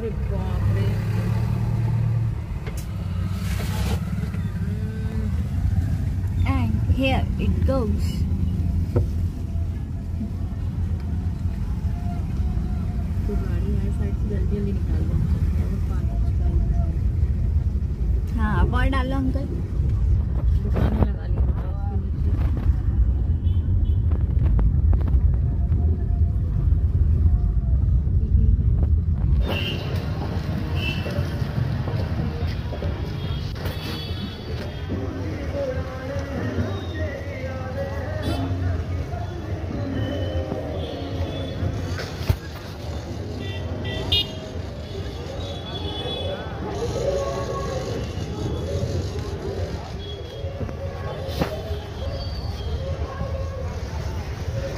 अरे बाप रे, and here it goes. तो गाड़ी है साइड से जल्दी जल्दी निकाल दो, हाँ और डालो अंकल। दुकान में लगा लिया उसके नीचे।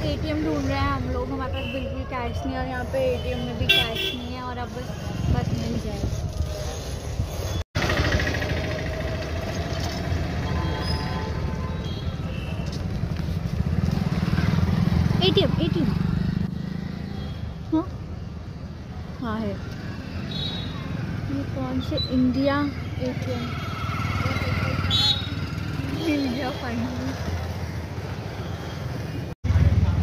एटीएम ढूंढ रहे हैं हम लोग, हमारे पास बिल्कुल कैश नहीं है और यहाँ पे एटीएम में भी कैश नहीं है और अब बस मिल जाए। एटीएम हाँ हाँ है। ये कौन से इंडिया एटीएम मिल गया फाइनली।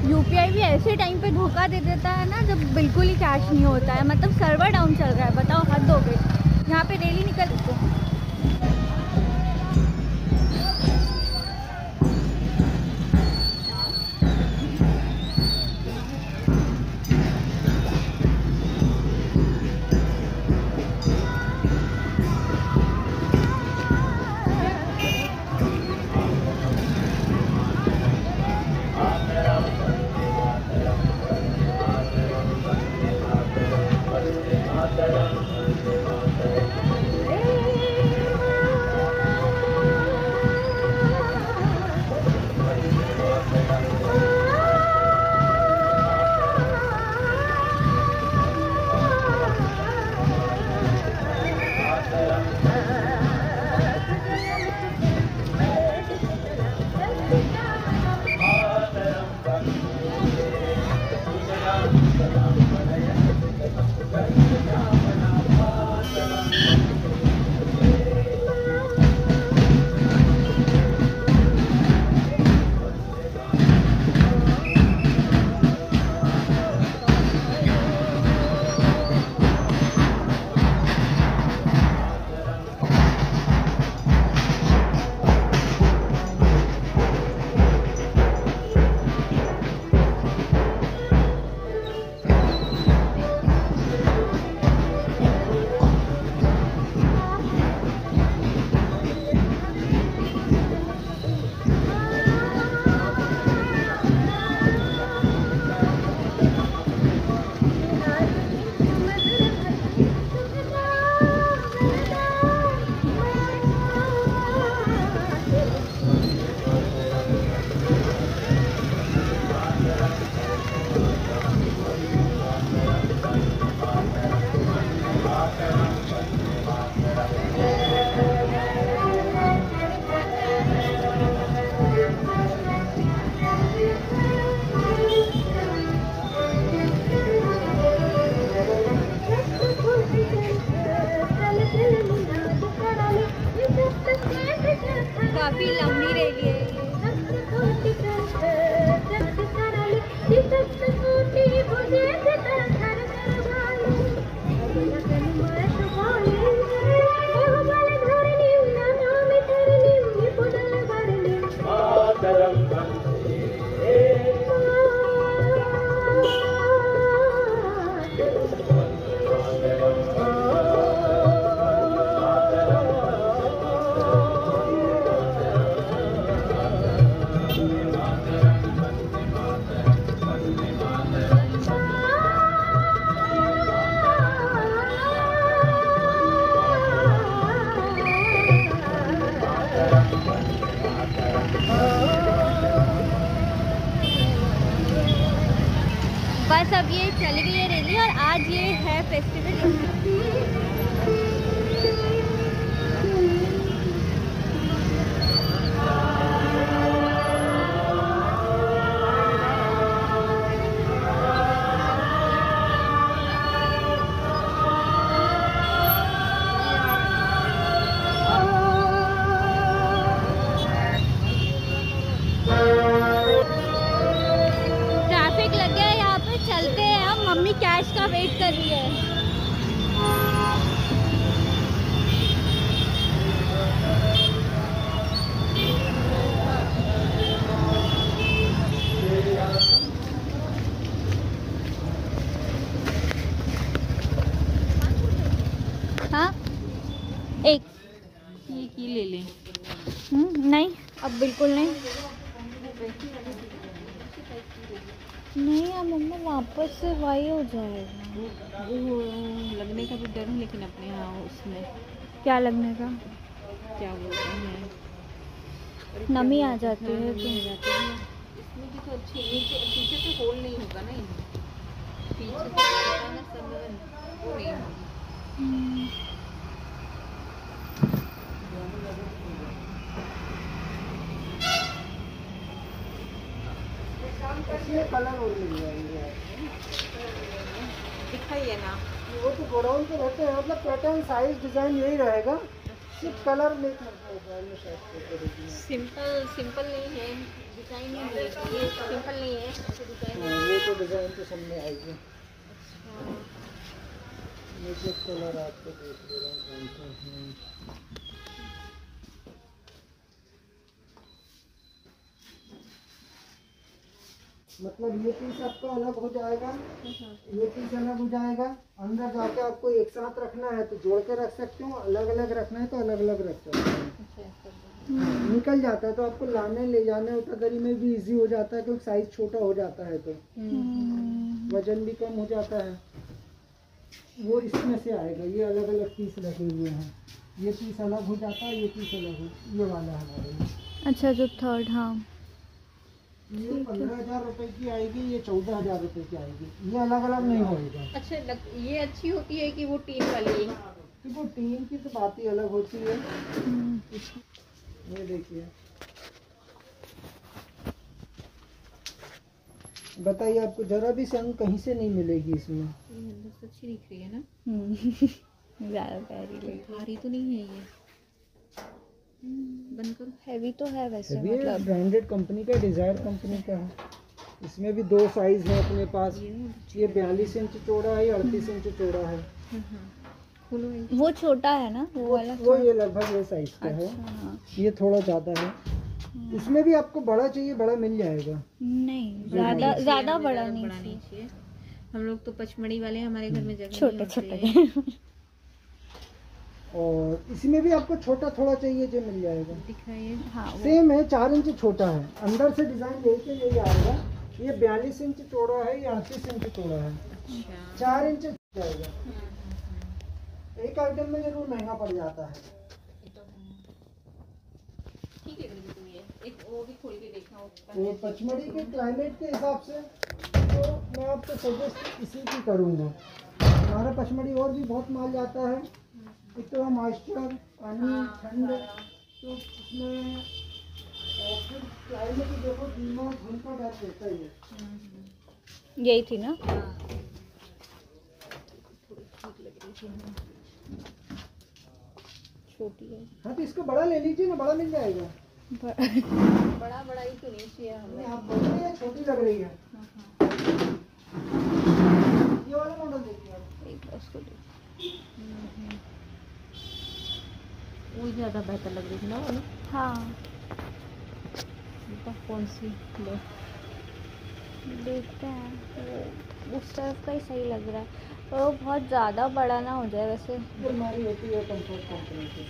यूपीआई भी ऐसे टाइम पे धोखा दे देता है ना जब बिल्कुल ही कैश नहीं होता है, मतलब सर्वर डाउन चल रहा है, बताओ हद हो गई। यहाँ पे डेली निकलते हैं। काफी लंबी रैली है बस अब ये चली गई है रैली और आज ये है फेस्टिवल। का वेट कर रही है। हाँ एक ये ले लें। नहीं अब बिल्कुल नहीं। नहीं यार मम्मा वापस से वही हो जाएगा। वो लगने का भी डर है, लेकिन अपने यहाँ उसमें क्या लगने का? क्या बोलते हैं, नमी आ जाती है नमी आ जाती है। इसमें भी तो अच्छी नीचे पीछे से होल नहीं होगा ना, इनमें पीछे से होता है ना सब, वो नहीं होगी। इसमें कलर और मिल जाएंगे। दिखाइए ना। वो तो गोडाउन पे रहते हैं, मतलब पैटर्न साइज डिजाइन यही रहेगा, सिर्फ कलर में सिंपल सिंपल नहीं है डिजाइन, नहीं है ये सिंपल नहीं है डिजाइन। वो तो डिजाइन तो सब में आएगी। ये जो कलर आपको देख ले रहा हूँ कौन सा है। मतलब ये पीस आपका अलग हो जाएगा, ये पीस अलग हो जाएगा। अंदर जाके आपको एक साथ रखना है तो जोड़ के रख सकते हो, अलग अलग रखना है तो अलग अलग रख सकते हो। निकल जाता है तो आपको लाने ले जाने उठादरी में भी इजी हो जाता है, क्योंकि साइज छोटा हो जाता है तो वजन भी कम हो जाता है। वो इसमें से आएगा, ये अलग अलग पीस रखे हुए हैं। ये पीस अलग हो जाता है, ये पीस अलग हो, ये वाला हमारे। अच्छा जो थर्ड, हाँ ये 15,000 रुपए की आएगी, ये 14,000 रुपए की आएगी। ये अलग अलग नहीं होएगा। अच्छा ये अच्छी होती है कि वो टीन वाली? देखो टीन की तो बात ही अलग होती है। ये देखिए, बताइए आपको जरा भी संग कहीं से नहीं मिलेगी इसमें। अंदर से अच्छी दिख रही है ना। ज़्यादा प्यारी लगी। भारी तो नहीं है ये? बंद करो। हैवी तो है वैसे, ये मतलब ब्रांडेड कंपनी का, डिजायर कंपनी का है। इसमें भी 2 साइज है अपने पास। ये 42 इंच चौड़ा है, 38 इंच चौड़ा है। वो छोटा है ना वो वाला? वो ये लगभग ये साइज का है। हाँ। ये थोड़ा ज्यादा है। इसमें भी आपको बड़ा चाहिए, बड़ा मिल जाएगा। नहीं ज़्यादा बड़ा नहीं चाहिए। हम लोग तो पचमढ़ी वाले, हमारे घर में जगह छोटे छोटे। और इसमें भी आपको छोटा थोड़ा चाहिए जो मिल जाएगा। दिखाइए। हाँ सेम है, 4 इंच छोटा है। अंदर से डिजाइन लेके यही आएगा। ये 42 इंच चौड़ा है, ये 38 इंच चौड़ा है। 4 इंच जाएगा। एक आइटम में जरूर महंगा पड़ जाता है। ठीक है, एक वो भी खोल के देखना। वो पचमढ़ी के क्लाइमेट के हिसाब से तो मैं आपको सजेस्ट इसी की करूँगा। हमारा पचमढ़ी और भी बहुत माल जाता है। एक तो मॉइस्चर, पानी, ठंड, तो इसमें फिर क्लाइमेट देखो धूम का डर रहता ही है। यही थी ना? छोटी है। हाँ तो इसको बड़ा ले लीजिए ना, बड़ा मिल जाएगा। बड़ा बड़ा ही तो नहीं चाहिए हमें। आप बोल रही है छोटी लग रही है। ये वाला मॉडल देखिए आप। एक बार उसको वो ज़्यादा बेहतर लग रही थी ना वाली। हाँ कौन सी ले? देखते हैं, वो उस तरफ का ही सही लग रहा है, पर वो बहुत ज़्यादा बड़ा ना हो जाए वैसे। ये हमारी होती है कंफर्ट कंपनी की।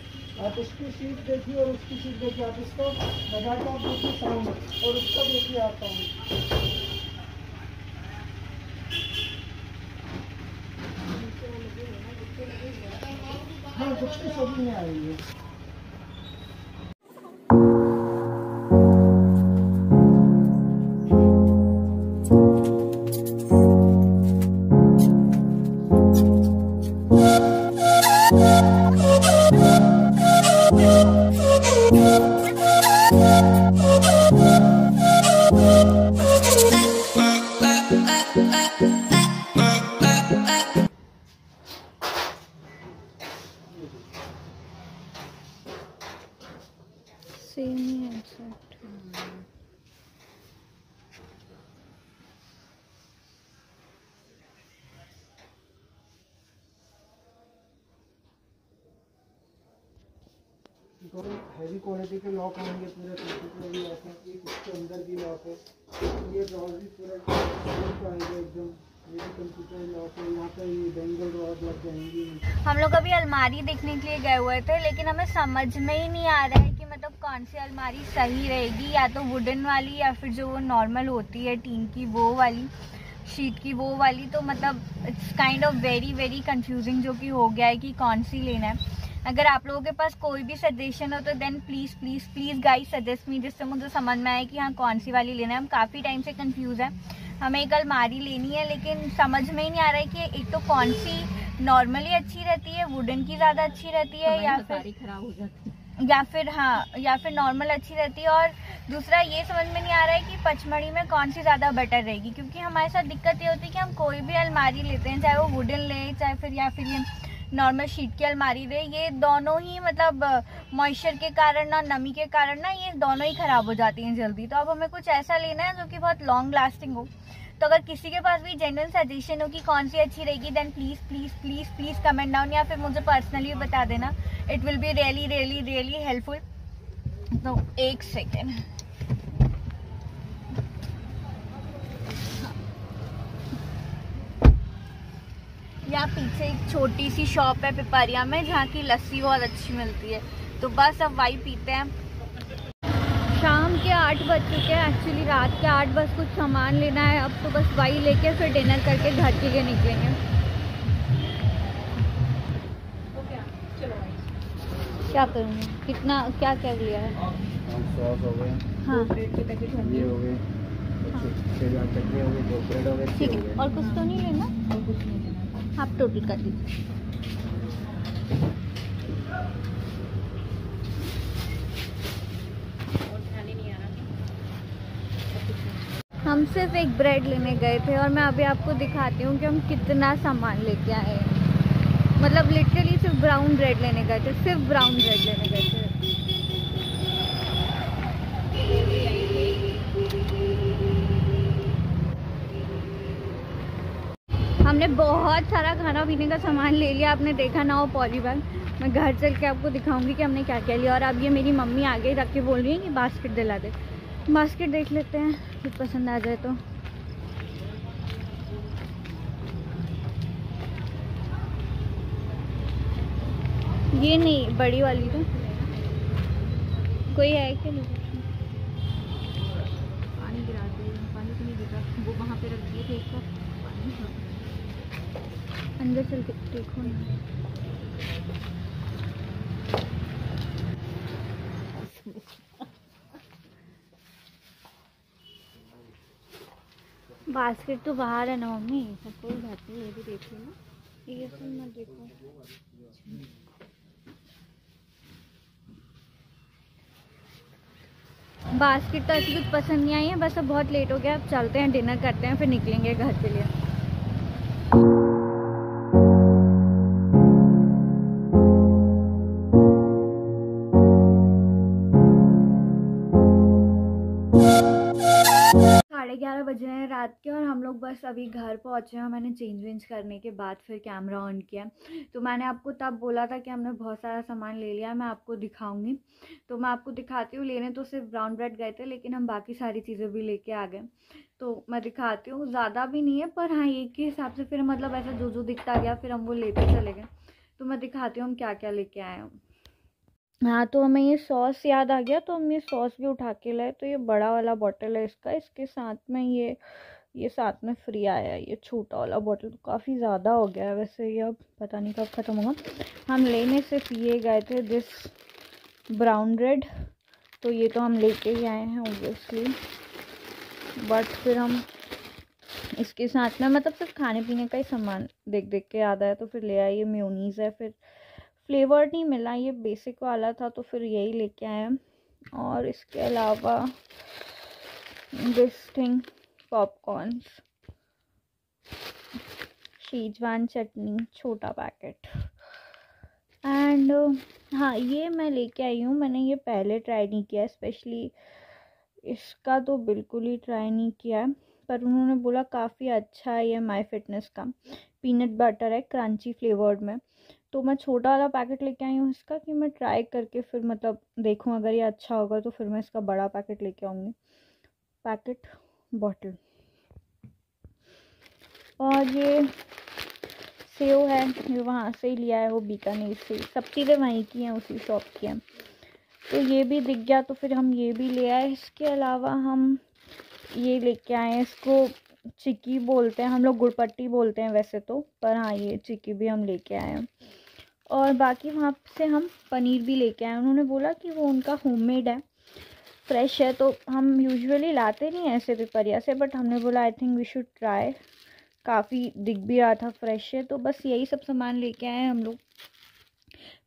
आप इसकी शीट देखिए और उसकी शीट देखिए। आप इसका बजाज आप देखिए साउंड और उसका देखिए आप साउंड। हाँ गुप्ती सभी में आ रही है। तो हैवी क्वालिटी के लॉक आएंगे पूरे कंप्यूटर भी लॉक है, एक इसके अंदर भी लॉक है, ये ड्रॉर भी पूरा आएगा एकदम, ये भी कंप्यूटर लॉक है। यहाँ पे ये बेंगल रॉड लग जाएंगी। हम लोग अभी अलमारी देखने के लिए गए हुए थे, लेकिन हमें समझ में ही नहीं आ रहा है कि मतलब कौन सी अलमारी सही रहेगी, या तो वुडन वाली या फिर जो नॉर्मल होती है टीन की वो वाली, शीट की वो वाली। तो मतलब it's kind of very very confusing जो कि हो गया है कि कौन सी लेना है। अगर आप लोगों के पास कोई भी सजेशन हो तो then please please please guys suggest me, जिससे मुझे समझ में आए कि हाँ कौन सी वाली लेना है। हम काफ़ी टाइम से कंफ्यूज हैं, हमें एक अलमारी लेनी है लेकिन समझ में ही नहीं आ रहा है कि एक तो कौन सी नॉर्मली अच्छी रहती है, वुडन की ज़्यादा अच्छी रहती है, या फिर खराब हो जाती है, या फिर नॉर्मल अच्छी रहती है। और दूसरा ये समझ में नहीं आ रहा है कि पचमढ़ी में कौन सी ज़्यादा बेटर रहेगी, क्योंकि हमारे साथ दिक्कत ये होती है कि हम कोई भी अलमारी लेते हैं, चाहे वो वुडन ले, चाहे फिर या फिर ये नॉर्मल शीट की अलमारी ले, ये दोनों ही मतलब मॉइस्चर के कारण ना, नमी के कारण ना, ये दोनों ही ख़राब हो जाती हैं जल्दी। तो अब हमें कुछ ऐसा लेना है जो कि बहुत लॉन्ग लास्टिंग हो। तो अगर किसी के पास भी जेन्युइन सजेशन हो कि कौन सी अच्छी रहेगी, then please please please please comment down, या फिर मुझे पर्सनली बता देना। It will be really really really helpful. तो एक सेकेंड, यहाँ पीछे एक छोटी सी शॉप है पिपरिया में, जहाँ की लस्सी बहुत अच्छी मिलती है। तो बस अब वही पीते हैं। शाम के 8 बज चुके हैं, एक्चुअली रात के 8 बस कुछ सामान लेना है। अब तो बस वही लेके फिर डिनर करके घर के लिए निकलेंगे। क्या करूँगी, कितना क्या क्या लिया है? सॉस हो गए, हाँ ये हो गए, शेजवान चटनी हो गई, 2 ब्रेड हो गए, ठीक है। और कुछ तो नहीं लेना? और कुछ नहीं लेना। आप टोटल कर दीजिए। हम सिर्फ एक ब्रेड लेने गए थे और मैं अभी आपको दिखाती हूँ कि हम कितना सामान लेके आए हैं। मतलब लिटरली सिर्फ ब्राउन ब्रेड लेने गए थे, सिर्फ ब्राउन ब्रेड लेने गए थे। हमने बहुत सारा खाना पीने का सामान ले लिया, आपने देखा ना वो पॉली बैग। मैं घर चल के आपको दिखाऊंगी कि हमने क्या क्या लिया। और अब ये मेरी मम्मी आगे रख के बोल रही है कि बास्केट दिला दे। बास्केट देख लेते हैं, कुछ पसंद आ जाए तो। ये नहीं, बड़ी वाली तो कोई है क्या? पानी गिरा दे, पानी तो नहीं गिरा, वो वहाँ पे रख दिए थे एक कप पानी। अंदर चल के देखो ना। बास्केट तो बाहर है ना मम्मी। कोई बात नहीं, ये भी देख लेना। ये सुन मत देखो। बास्केट तो ऐसी कुछ पसंद नहीं आई है। बस अब बहुत लेट हो गया, अब चलते हैं, डिनर करते हैं, फिर निकलेंगे घर के लिए। साढ़े 11 बज रहे हैं रात के और हम लोग बस अभी घर पहुँचे हैं। मैंने चेंज वेंज करने के बाद फिर कैमरा ऑन किया। तो मैंने आपको तब बोला था कि हमने बहुत सारा सामान ले लिया, मैं आपको दिखाऊंगी। तो मैं आपको दिखाती हूँ। लेने तो सिर्फ ब्राउन ब्रेड गए थे, लेकिन हम बाकी सारी चीज़ें भी लेके आ गए। तो मैं दिखाती हूँ। ज़्यादा भी नहीं है, पर हाँ एक के हिसाब से फिर मतलब ऐसा जो जो दिखता गया फिर हम वो लेते चले गए। तो मैं दिखाती हूँ हम क्या क्या लेके आए हैं। हाँ, तो हमें ये सॉस याद आ गया, तो हम ये सॉस भी उठा के लाए। तो ये बड़ा वाला बॉटल है इसका, इसके साथ में ये साथ में फ्री आया है। ये छोटा वाला बॉटल तो काफ़ी ज़्यादा हो गया है वैसे, ये अब पता नहीं कब ख़त्म होगा। हम लेने सिर्फ ये गए थे, दिस ब्राउन ब्रेड। तो ये तो हम लेके ही आए हैं ओबियसली, बट फिर हम इसके साथ में मतलब सिर्फ खाने पीने का ही सामान देख देख के याद आया तो फिर ले आए। ये मेयोनीज़ है, फिर फ्लेवर नहीं मिला, ये बेसिक वाला था तो फिर यही लेके आए हैं। और इसके अलावा दिस थिंग, पॉपकॉर्न्स, शेजवान चटनी छोटा पैकेट, एंड हाँ ये मैं लेके आई हूँ। मैंने ये पहले ट्राई नहीं किया, स्पेशली इसका तो बिल्कुल ही ट्राई नहीं किया, पर उन्होंने बोला काफ़ी अच्छा है ये माय फिटनेस का। पीनट बटर है, क्रंची फ्लेवर्ड में। तो मैं छोटा वाला पैकेट लेके आई हूँ इसका, कि मैं ट्राई करके फिर मतलब देखूँ अगर ये अच्छा होगा तो फिर मैं इसका बड़ा पैकेट लेके आऊँगी। Packet bottle. और ये सेव है, ये वहाँ से ही लिया है, वो बीकानेर से। सब चीज़ें वहीं की हैं, उसी शॉप की हैं। तो ये भी दिख गया तो फिर हम ये भी ले आए। इसके अलावा हम ये लेके आए हैं, इसको चिक्की बोलते हैं हम लोग, गुड़पट्टी बोलते हैं वैसे तो, पर हाँ ये चिक्की भी हम लेके आए हैं। और बाकी वहाँ से हम पनीर भी लेके आए। उन्होंने बोला कि वो उनका होममेड है, फ्रेश है। तो हम यूजुअली लाते नहीं हैं ऐसे पिपरिया से, बट हमने बोला I think we should try. काफ़ी दिख भी रहा था फ्रेश है, तो बस यही सब सामान लेके आए हम लोग।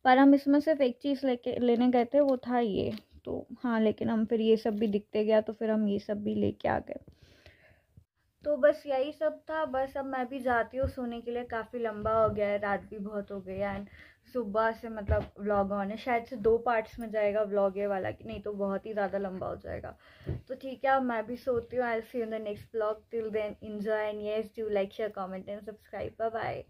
पर हम इसमें सिर्फ एक चीज़ लेने गए थे, वो था ये। तो हाँ, लेकिन हम फिर ये सब भी दिखते गया तो फिर हम ये सब भी लेके आ गए। तो बस यही सब था। बस अब मैं भी जाती हूँ सोने के लिए, काफ़ी लंबा हो गया है, रात भी बहुत हो गई है। एंड सुबह से मतलब व्लॉग ऑन है, शायद से 2 पार्ट्स में जाएगा व्लॉग ये वाला, कि नहीं तो बहुत ही ज़्यादा लंबा हो जाएगा। तो ठीक है, अब मैं भी सोती हूँ। I will see you in the next vlog. Till then enjoy and yes do like share comment and subscribe. Bye bye.